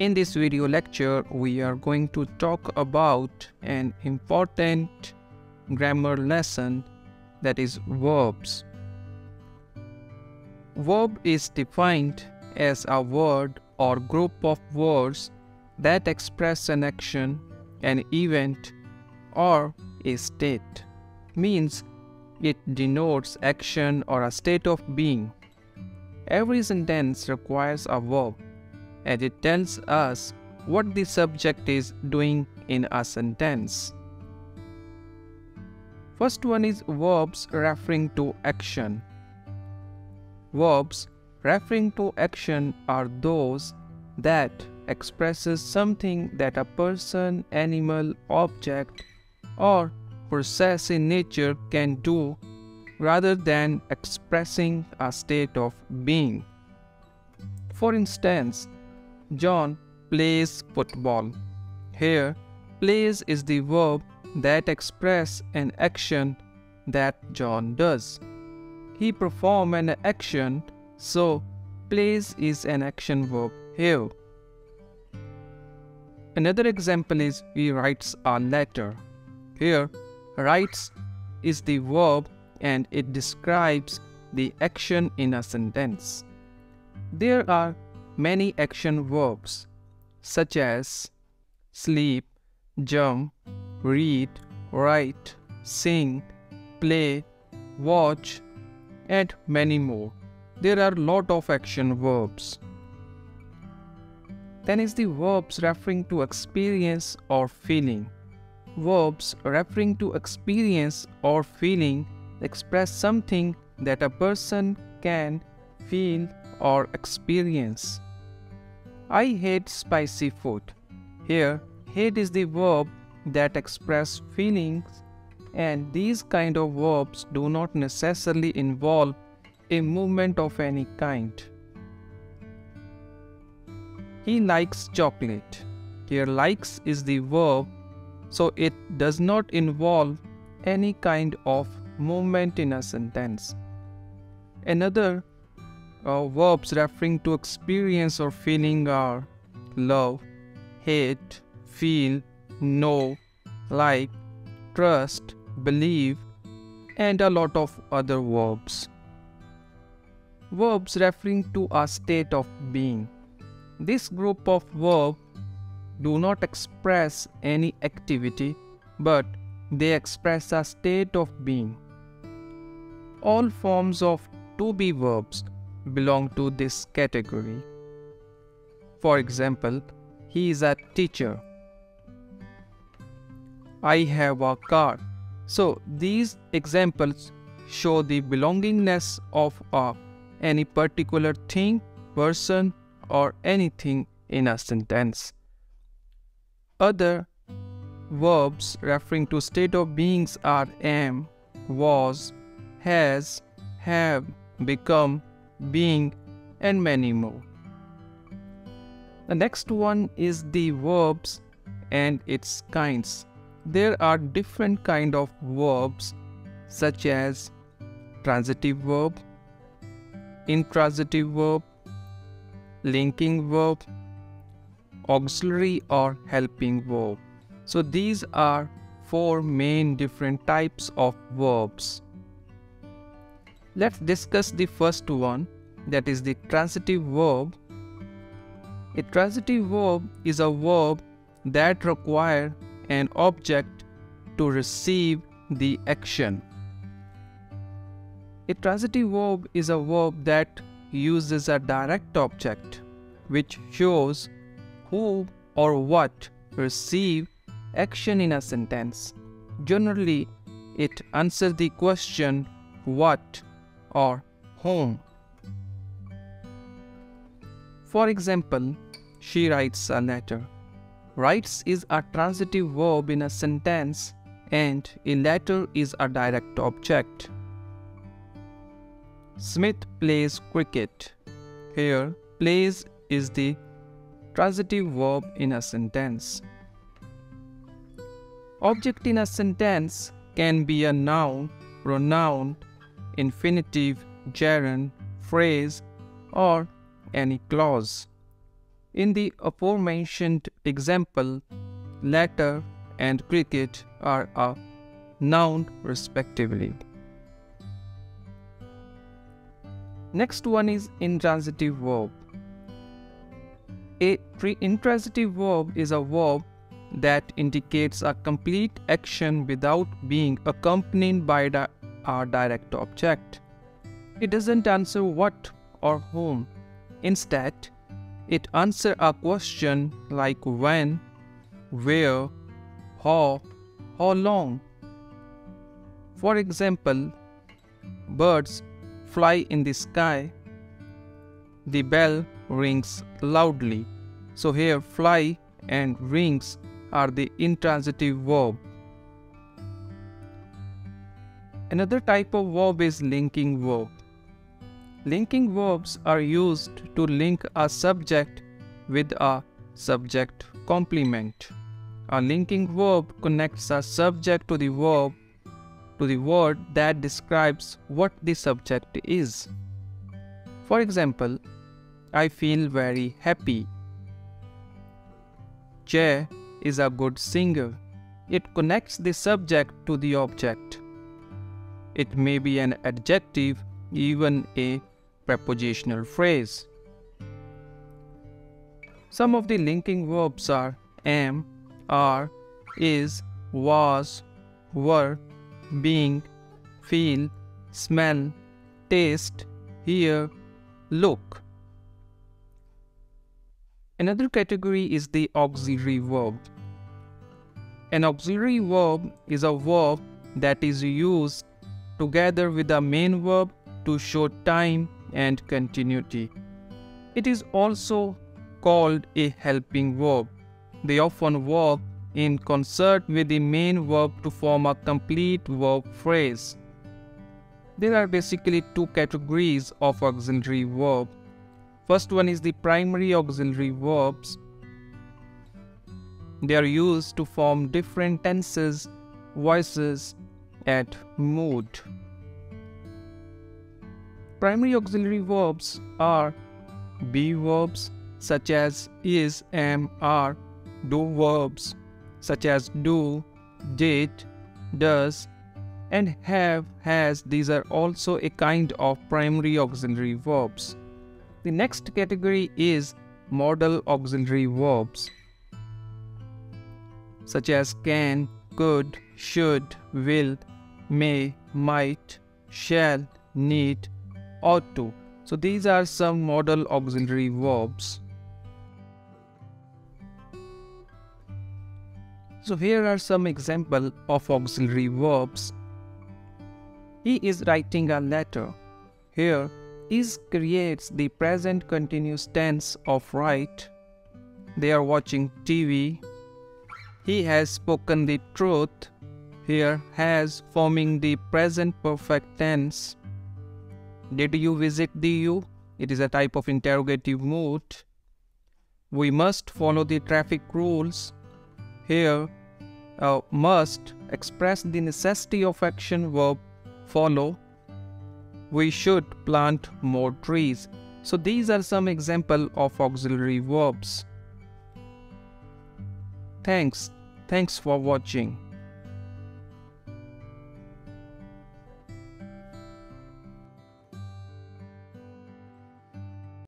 In this video lecture, we are going to talk about an important grammar lesson, that is verbs. Verb is defined as a word or group of words that express an action, an event, or a state. Means it denotes action or a state of being. Every sentence requires a verb, and it tells us what the subject is doing in a sentence. First one is verbs referring to action. Verbs referring to action are those that expresses something that a person, animal, object, or process in nature can do rather than expressing a state of being. For instance, John plays football. Here, plays is the verb that expresses an action that John does. He performs an action, so plays is an action verb here. Another example is he writes a letter. Here, writes is the verb and it describes the action in a sentence. There are many action verbs such as sleep, jump, read, write, sing, play, watch, and many more. There are a lot of action verbs. Then is the verbs referring to experience or feeling. Verbs referring to experience or feeling express something that a person can feel or experience. I hate spicy food. Here, hate is the verb that expresses feelings, and these kind of verbs do not necessarily involve a movement of any kind. He likes chocolate. Here, likes is the verb, so it does not involve any kind of movement in a sentence. Another verbs referring to experience or feeling are love, hate, feel, know, like, trust, believe, and a lot of other verbs. Verbs referring to a state of being. This group of verbs do not express any activity, but they express a state of being. All forms of to be verbs belong to this category. For example, he is a teacher. I have a car. So these examples show the belongingness of any particular thing, person, or anything in a sentence. Other verbs referring to state of beings are am, was, has, have, become, being, and many more. The next one is the verbs and its kinds. There are different kind of verbs such as transitive verb, intransitive verb, linking verb, auxiliary or helping verb. So these are four main different types of verbs. Let's discuss the first one, that is the transitive verb. A transitive verb is a verb that requires an object to receive the action. A transitive verb is a verb that uses a direct object which shows who or what receive action in a sentence. Generally, it answers the question what or whom. For example, she writes a letter. Writes is a transitive verb in a sentence and a letter is a direct object. Smith plays cricket. Here, plays is the transitive verb in a sentence. Object in a sentence can be a noun, pronoun, infinitive, gerund, phrase, or any clause. In the aforementioned example, letter and cricket are a noun respectively. Next one is intransitive verb. A intransitive verb is a verb that indicates a complete action without being accompanied by a direct object. It doesn't answer what or whom. Instead, it answers a question like when, where, how long. For example, birds fly in the sky. The bell rings loudly. So here fly and rings are the intransitive verb. Another type of verb is linking verb. Linking verbs are used to link a subject with a subject complement. A linking verb connects a subject to the verb to the word that describes what the subject is. For example, I feel very happy. Jay is a good singer. It connects the subject to the object. It may be an adjective, even a prepositional phrase. Some of the linking verbs are am, are, is, was, were, being, feel, smell, taste, hear, look. Another category is the auxiliary verb. An auxiliary verb is a verb that is used together with a main verb to show time and continuity. It is also called a helping verb. They often work in concert with the main verb to form a complete verb phrase. There are basically two categories of auxiliary verb. First one is the primary auxiliary verbs. They are used to form different tenses, voices, and mood. Primary auxiliary verbs are be verbs such as is, am, are, do verbs such as do, did, does, and have, has. These are also a kind of primary auxiliary verbs. The next category is modal auxiliary verbs such as can, could, should, will, may, might, shall, need, ought to. So these are some modal auxiliary verbs. So here are some examples of auxiliary verbs. He is writing a letter. Here, is creates the present continuous tense of write. They are watching TV. He has spoken the truth. Here, has forming the present perfect tense. Did you visit the U? It is a type of interrogative mood. We must follow the traffic rules. Here, must express the necessity of action verb follow. We should plant more trees. So these are some examples of auxiliary verbs. Thanks for watching.